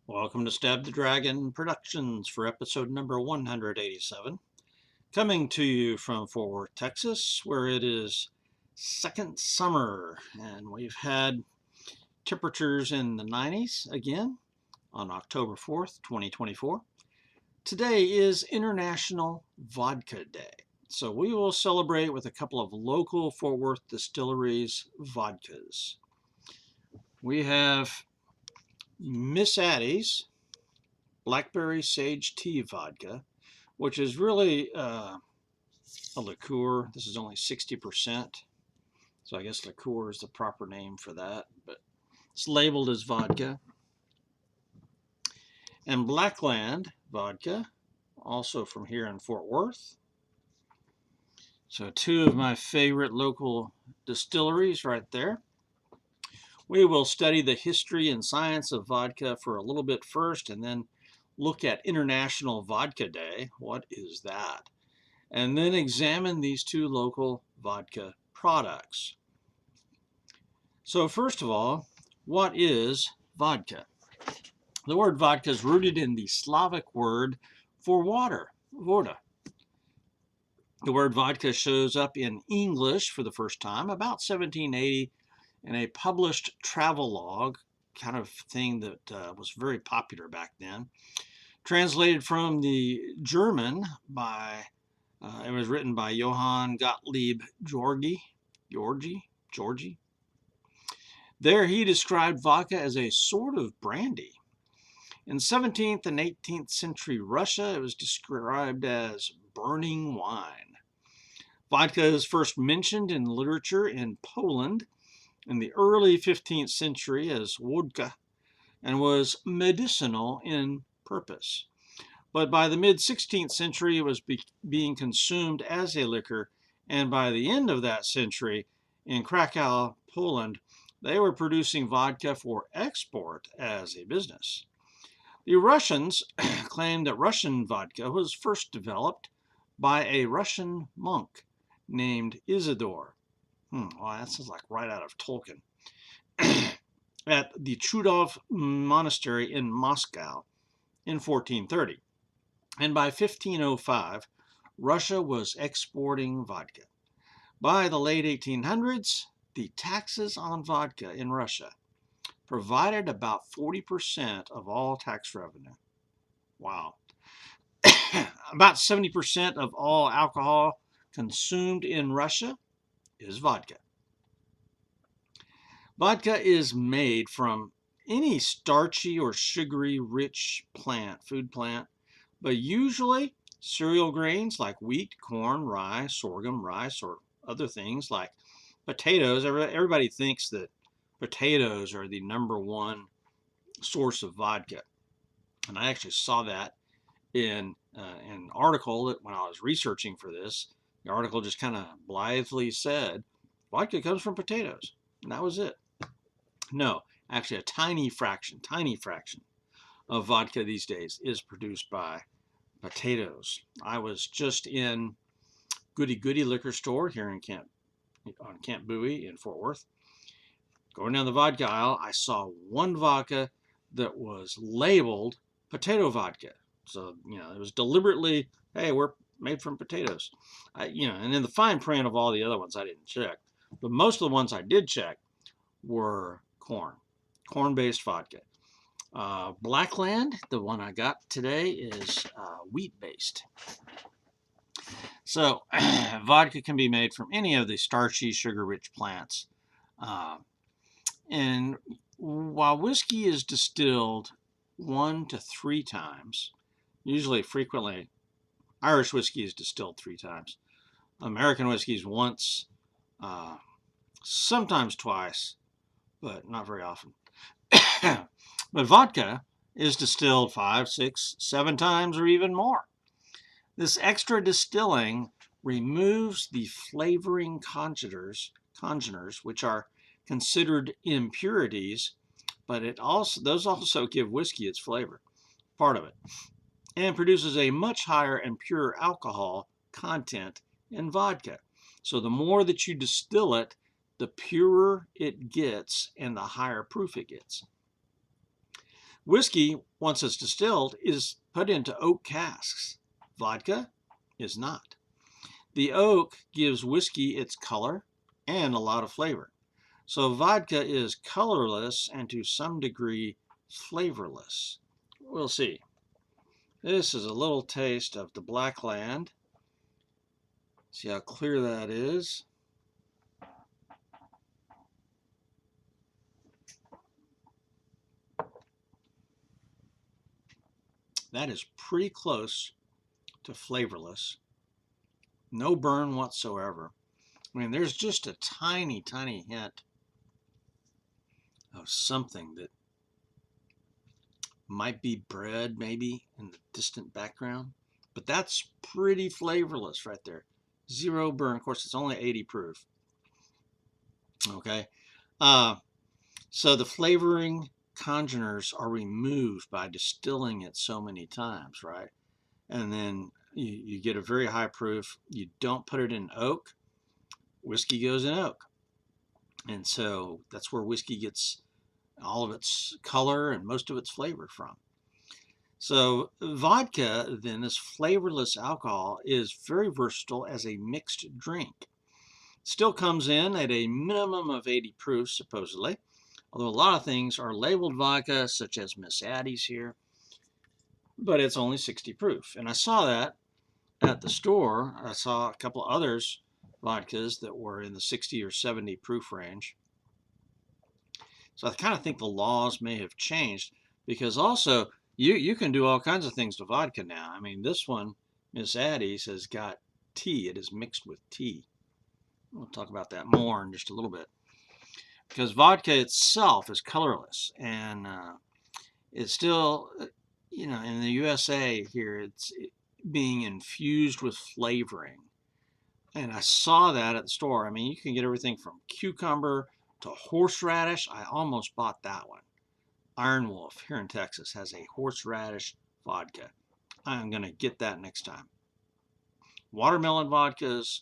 Welcome to StabtheDragon Productions for episode number 187. Coming to you from Fort Worth, Texas, where it is second summer, and we've had temperatures in the 90s again on October 4th, 2024. Today is International Vodka Day, so we will celebrate with a couple of local Fort Worth distilleries vodkas. We have Miss Addie's Blackberry Sage Tea Vodka, which is really a liqueur. This is only 60%, so I guess liqueur is the proper name for that, but it's labeled as vodka. And Blackland Vodka, also from here in Fort Worth. So two of my favorite local distilleries right there. We will study the history and science of vodka for a little bit first, and then look at International Vodka Day. What is that? And then examine these two local vodka products. So first of all, what is vodka? The word vodka is rooted in the Slavic word for water, voda. The word vodka shows up in English for the first time about 1780 in a published travel log, kind of thing that was very popular back then. Translated from the German by it was written by Johann Gottlieb Georgi. There he described vodka as a sort of brandy. In 17th and 18th century Russia, it was described as burning wine. Vodka is first mentioned in literature in Poland in the early 15th century as vodka and was medicinal in purpose. But by the mid-16th century, it was being consumed as a liquor, and by the end of that century, in Krakow, Poland, they were producing vodka for export as a business. The Russians claimed that Russian vodka was first developed by a Russian monk named Isidore. Well, that sounds like right out of Tolkien. At the Chudov Monastery in Moscow in 1430. And by 1505, Russia was exporting vodka. By the late 1800s, the taxes on vodka in Russia provided about 40% of all tax revenue. Wow. About 70% of all alcohol consumed in Russia is vodka. Vodka is made from any starchy or sugary rich food plant, but usually cereal grains like wheat, corn, rye, sorghum, rice, or other things like potatoes. Everybody thinks that potatoes are the number one source of vodka. And I actually saw that in an article that when I was researching for this, the article just kind of blithely said, vodka comes from potatoes. And that was it. No, actually a tiny fraction of vodka these days is produced by potatoes. I was just in Goody Goody liquor store here on Camp Bowie in Fort Worth. Going down the vodka aisle, I saw one vodka that was labeled potato vodka. So, it was deliberately, hey, we're made from potatoes. And in the fine print of all the other ones I didn't check. But most of the ones I did check were corn-based vodka. Blackland, the one I got today, is wheat-based. So vodka can be made from any of the starchy, sugar-rich plants. And while whiskey is distilled 1 to 3 times, usually frequently, Irish whiskey is distilled 3 times. American whiskey is once, sometimes twice, but not very often. But vodka is distilled 5, 6, 7 times or even more. This extra distilling removes the flavoring congeners, which are considered impurities, but those also give whiskey its flavor, part of it, and produces a much higher and purer alcohol content in vodka. So the more that you distill it, the purer it gets and the higher proof it gets. Whiskey, once it's distilled, is put into oak casks. Vodka is not. The oak gives whiskey its color and a lot of flavor. So vodka is colorless and to some degree flavorless. We'll see. This is a little taste of the Blackland. See how clear that is. That is pretty close to flavorless. No burn whatsoever. I mean, there's just a tiny, tiny hint of something that might be bread, maybe, in the distant background. But that's pretty flavorless right there. Zero burn. Of course, it's only 80 proof. Okay. So the flavoring congeners are removed by distilling it so many times, right? And then you get a very high proof. You don't put it in oak. Whiskey goes in oak. And so that's where whiskey gets all of its color and most of its flavor from. So vodka, then, this flavorless alcohol, is very versatile as a mixed drink. Still comes in at a minimum of 80 proof, supposedly, although a lot of things are labeled vodka, such as Miss Addie's here, but it's only 60 proof. And I saw that at the store. I saw a couple of others vodkas that were in the 60 or 70 proof range. So I kind of think the laws may have changed, because also you can do all kinds of things to vodka now. I mean, this one, Miss Addie's, has got tea. It is mixed with tea. We'll talk about that more in just a little bit. Because vodka itself is colorless, and it's still, in the USA here, it's being infused with flavoring. And I saw that at the store. I mean, you can get everything from cucumber to horseradish. I almost bought that one. Iron Wolf here in Texas has a horseradish vodka. I'm going to get that next time. Watermelon vodkas,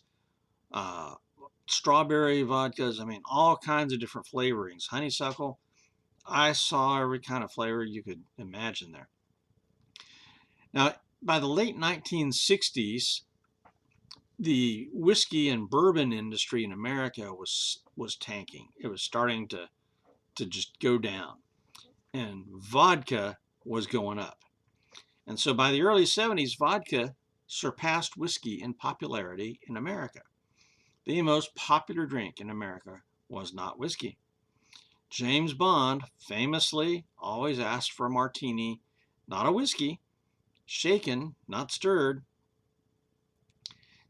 strawberry vodkas. I mean, all kinds of different flavorings. Honeysuckle. I saw every kind of flavor you could imagine there. Now, by the late 1960s, the whiskey and bourbon industry in America was tanking. It was starting to just go down, and vodka was going up. And so by the early 70s, vodka surpassed whiskey in popularity in America. The most popular drink in America was not whiskey. James Bond famously always asked for a martini, not a whiskey, shaken, not stirred.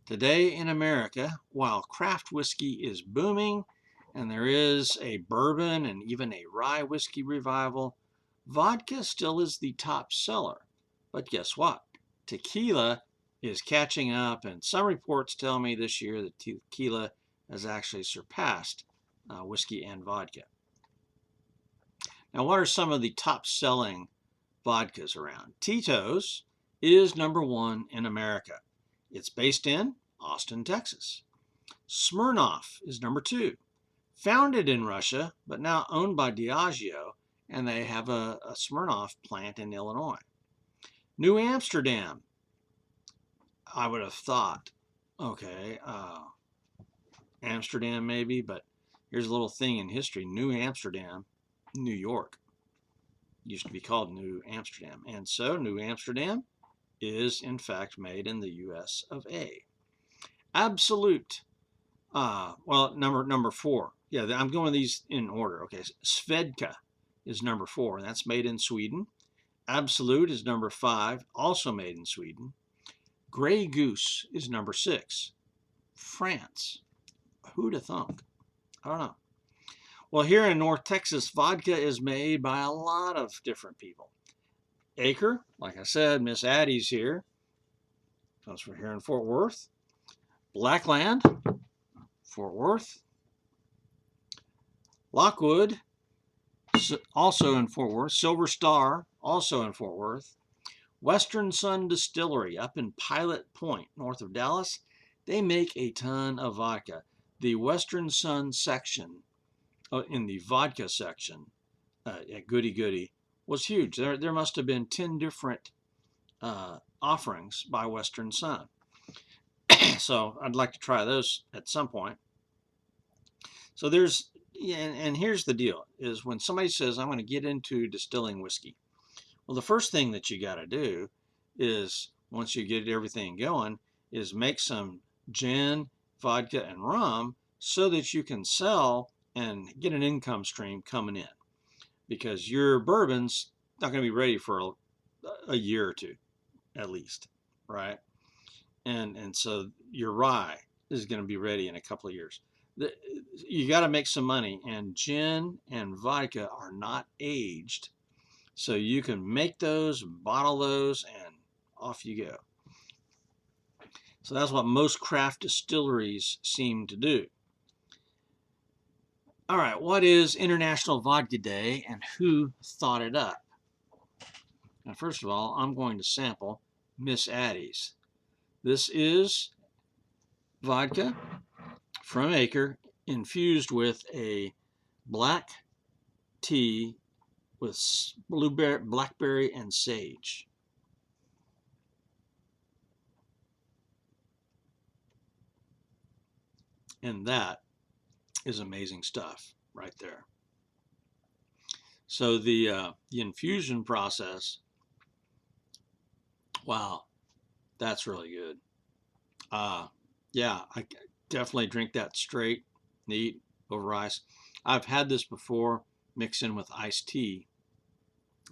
Today in America, while craft whiskey is booming and there is a bourbon and even a rye whiskey revival, vodka still is the top seller. But guess what? Tequila is catching up, and some reports tell me this year that tequila has actually surpassed whiskey and vodka. Now, what are some of the top selling vodkas around? Tito's is #1 in America. It's based in Austin, Texas. Smirnoff is #2. Founded in Russia, but now owned by Diageo, and they have a Smirnoff plant in Illinois. New Amsterdam, I would have thought, okay, Amsterdam maybe, but here's a little thing in history. New Amsterdam, New York, used to be called New Amsterdam. And so New Amsterdam is in fact made in the US of A. Absolute, well, number 4. Yeah, I'm going these in order. Okay, Svedka is #4, and that's made in Sweden. Absolute is #5, also made in Sweden. Grey Goose is #6, France. Who'd have thunk? I don't know. Well, here in North Texas, vodka is made by a lot of different people. Acre, like I said, Miss Addie's here. Comes from here in Fort Worth. Blackland, Fort Worth. Lockwood, also in Fort Worth. Silver Star, also in Fort Worth. Western Sun Distillery up in Pilot Point, north of Dallas. They make a ton of vodka. The Western Sun section, in the vodka section at Goody Goody, was huge. There must have been 10 different offerings by Western Sun. So I'd like to try those at some point. So there's, and here's the deal, is when somebody says, I'm going to get into distilling whiskey. Well, the first thing that you got to do is, once you get everything going, is make some gin, vodka, and rum so that you can sell and get an income stream coming in. Because your bourbon's not going to be ready for a year or two, at least, right? And so your rye is going to be ready in a couple of years. You got to make some money, and gin and vodka are not aged, so you can make those, bottle those, and off you go. So that's what most craft distilleries seem to do. All right, what is International Vodka Day and who thought it up? Now, first of all, I'm going to sample Miss Addie's. This is vodka from Acre infused with a black tea with blueberry, blackberry, and sage. And that is amazing stuff right there. So the infusion process, wow, that's really good. Yeah, I definitely drink that straight, neat, over ice. I've had this before mixed in with iced tea,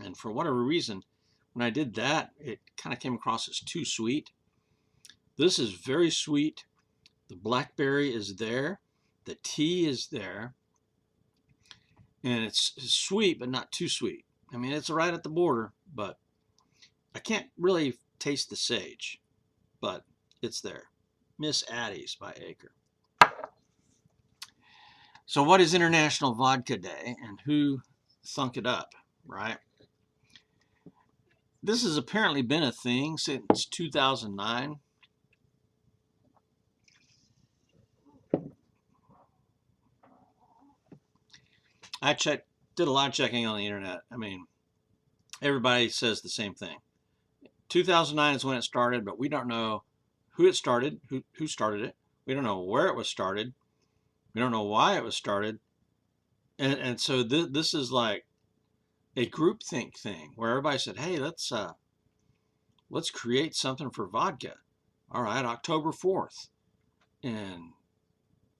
and for whatever reason, when I did that, it kind of came across as too sweet. This is very sweet. The blackberry is there, the tea is there, and it's sweet but not too sweet. I mean, it's right at the border, but I can't really taste the sage, but it's there. Miss Addie's by Acre. So what is International Vodka Day and who thunk it up, right? This has apparently been a thing since 2009. Did a lot of checking on the internet. I mean, everybody says the same thing. 2009 is when it started, but we don't know who it started, who started it. We don't know where it was started. We don't know why it was started. And so this is like a groupthink thing where everybody said, hey, let's create something for vodka. All right, October 4th. And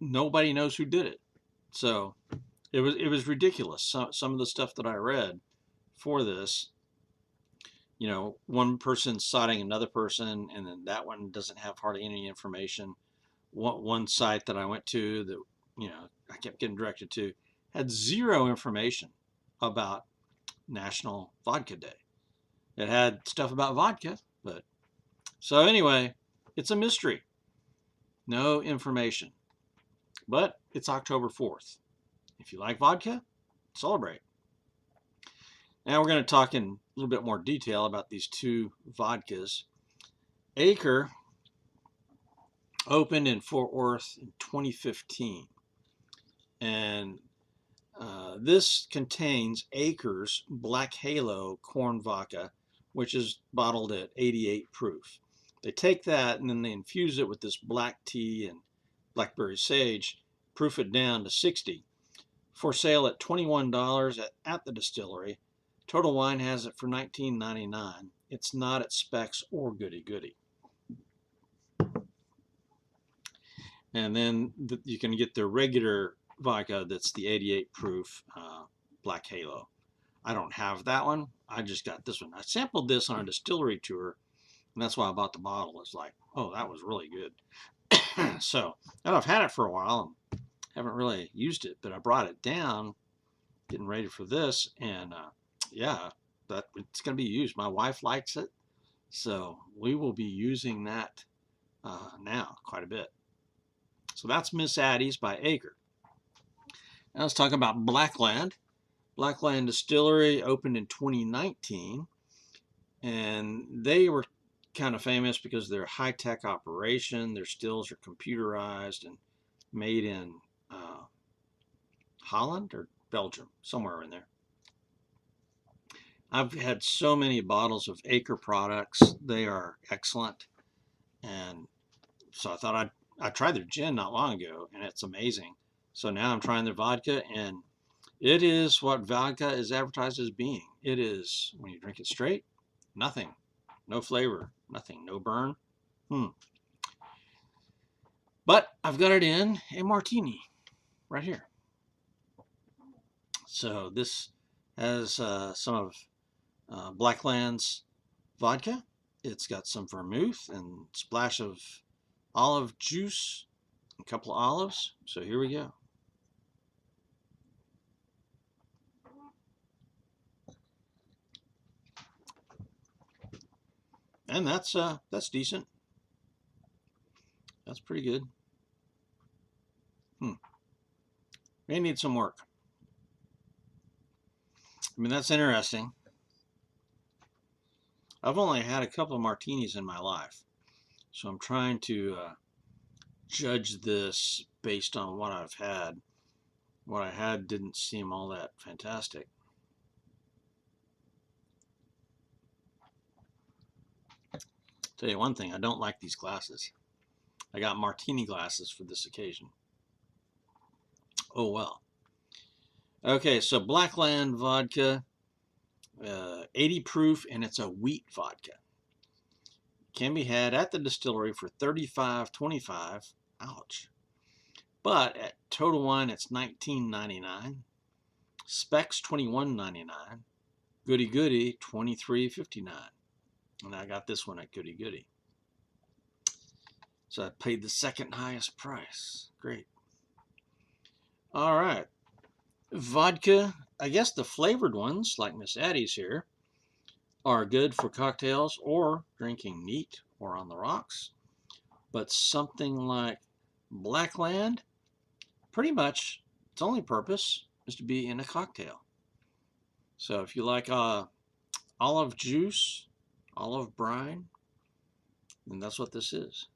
nobody knows who did it. So it was ridiculous. Some of the stuff that I read for this, you know, one person citing another person, and then that one doesn't have hardly any information. One site that I went to that, you know, I kept getting directed to had zero information about National Vodka Day. It had stuff about vodka, but so anyway, it's a mystery. No information. But it's October 4th. If you like vodka, celebrate. Now we're going to talk in a little bit more detail about these two vodkas. Acre opened in Fort Worth in 2015. And this contains Acre's Black Halo corn vodka, which is bottled at 88 proof. They take that and then they infuse it with this black tea and blackberry sage, proof it down to 60. For sale at $21 at the distillery. Total Wine has it for $19.99. It's not at Specs or Goody Goody. And then you can get the regular vodka that's the 88 proof Black Halo. I don't have that one. I just got this one. I sampled this on a distillery tour, and that's why I bought the bottle. It's like, oh, that was really good. So, and I've had it for a while and haven't really used it, but I brought it down getting ready for this, and yeah, that it's going to be used. My wife likes it, so we will be using that now quite a bit. So that's Miss Addie's by Acre. Now let's talk about Blackland. Blackland Distillery opened in 2019, and they were kind of famous because of their high-tech operation. Their stills are computerized and made in Holland or Belgium, somewhere in there. I've had so many bottles of Acre products. They are excellent. And so I thought I tried their gin not long ago, and it's amazing. So now I'm trying their vodka, and it is what vodka is advertised as being. It is, when you drink it straight, nothing. No flavor, nothing, no burn. But I've got it in a martini right here. So this has some of Blackland's vodka. It's got some vermouth and a splash of olive juice, a couple of olives. So here we go. And that's decent. That's pretty good. May need some work. I mean, that's interesting. I've only had a couple of martinis in my life, so I'm trying to judge this based on what I've had. What I had didn't seem all that fantastic. Tell you one thing, I don't like these glasses. I got martini glasses for this occasion. Oh well. Okay, so Blackland vodka, 80 proof, and it's a wheat vodka. Can be had at the distillery for $35.25. Ouch. But at Total Wine, it's $19.99. Specs $21.99. Goody Goody $23.59. And I got this one at Goody Goody. So I paid the second highest price. Great. All right. Vodka. I guess the flavored ones, like Miss Addie's here, are good for cocktails or drinking neat or on the rocks. But something like Blackland, pretty much its only purpose is to be in a cocktail. So if you like olive juice, olive brine, then that's what this is.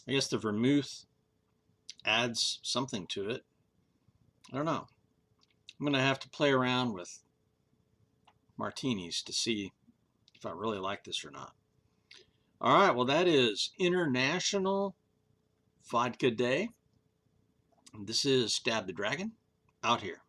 I guess the vermouth adds something to it. I don't know. I'm going to have to play around with martinis to see if I really like this or not. All right, well, that is International Vodka Day. This is Stab the Dragon, out here.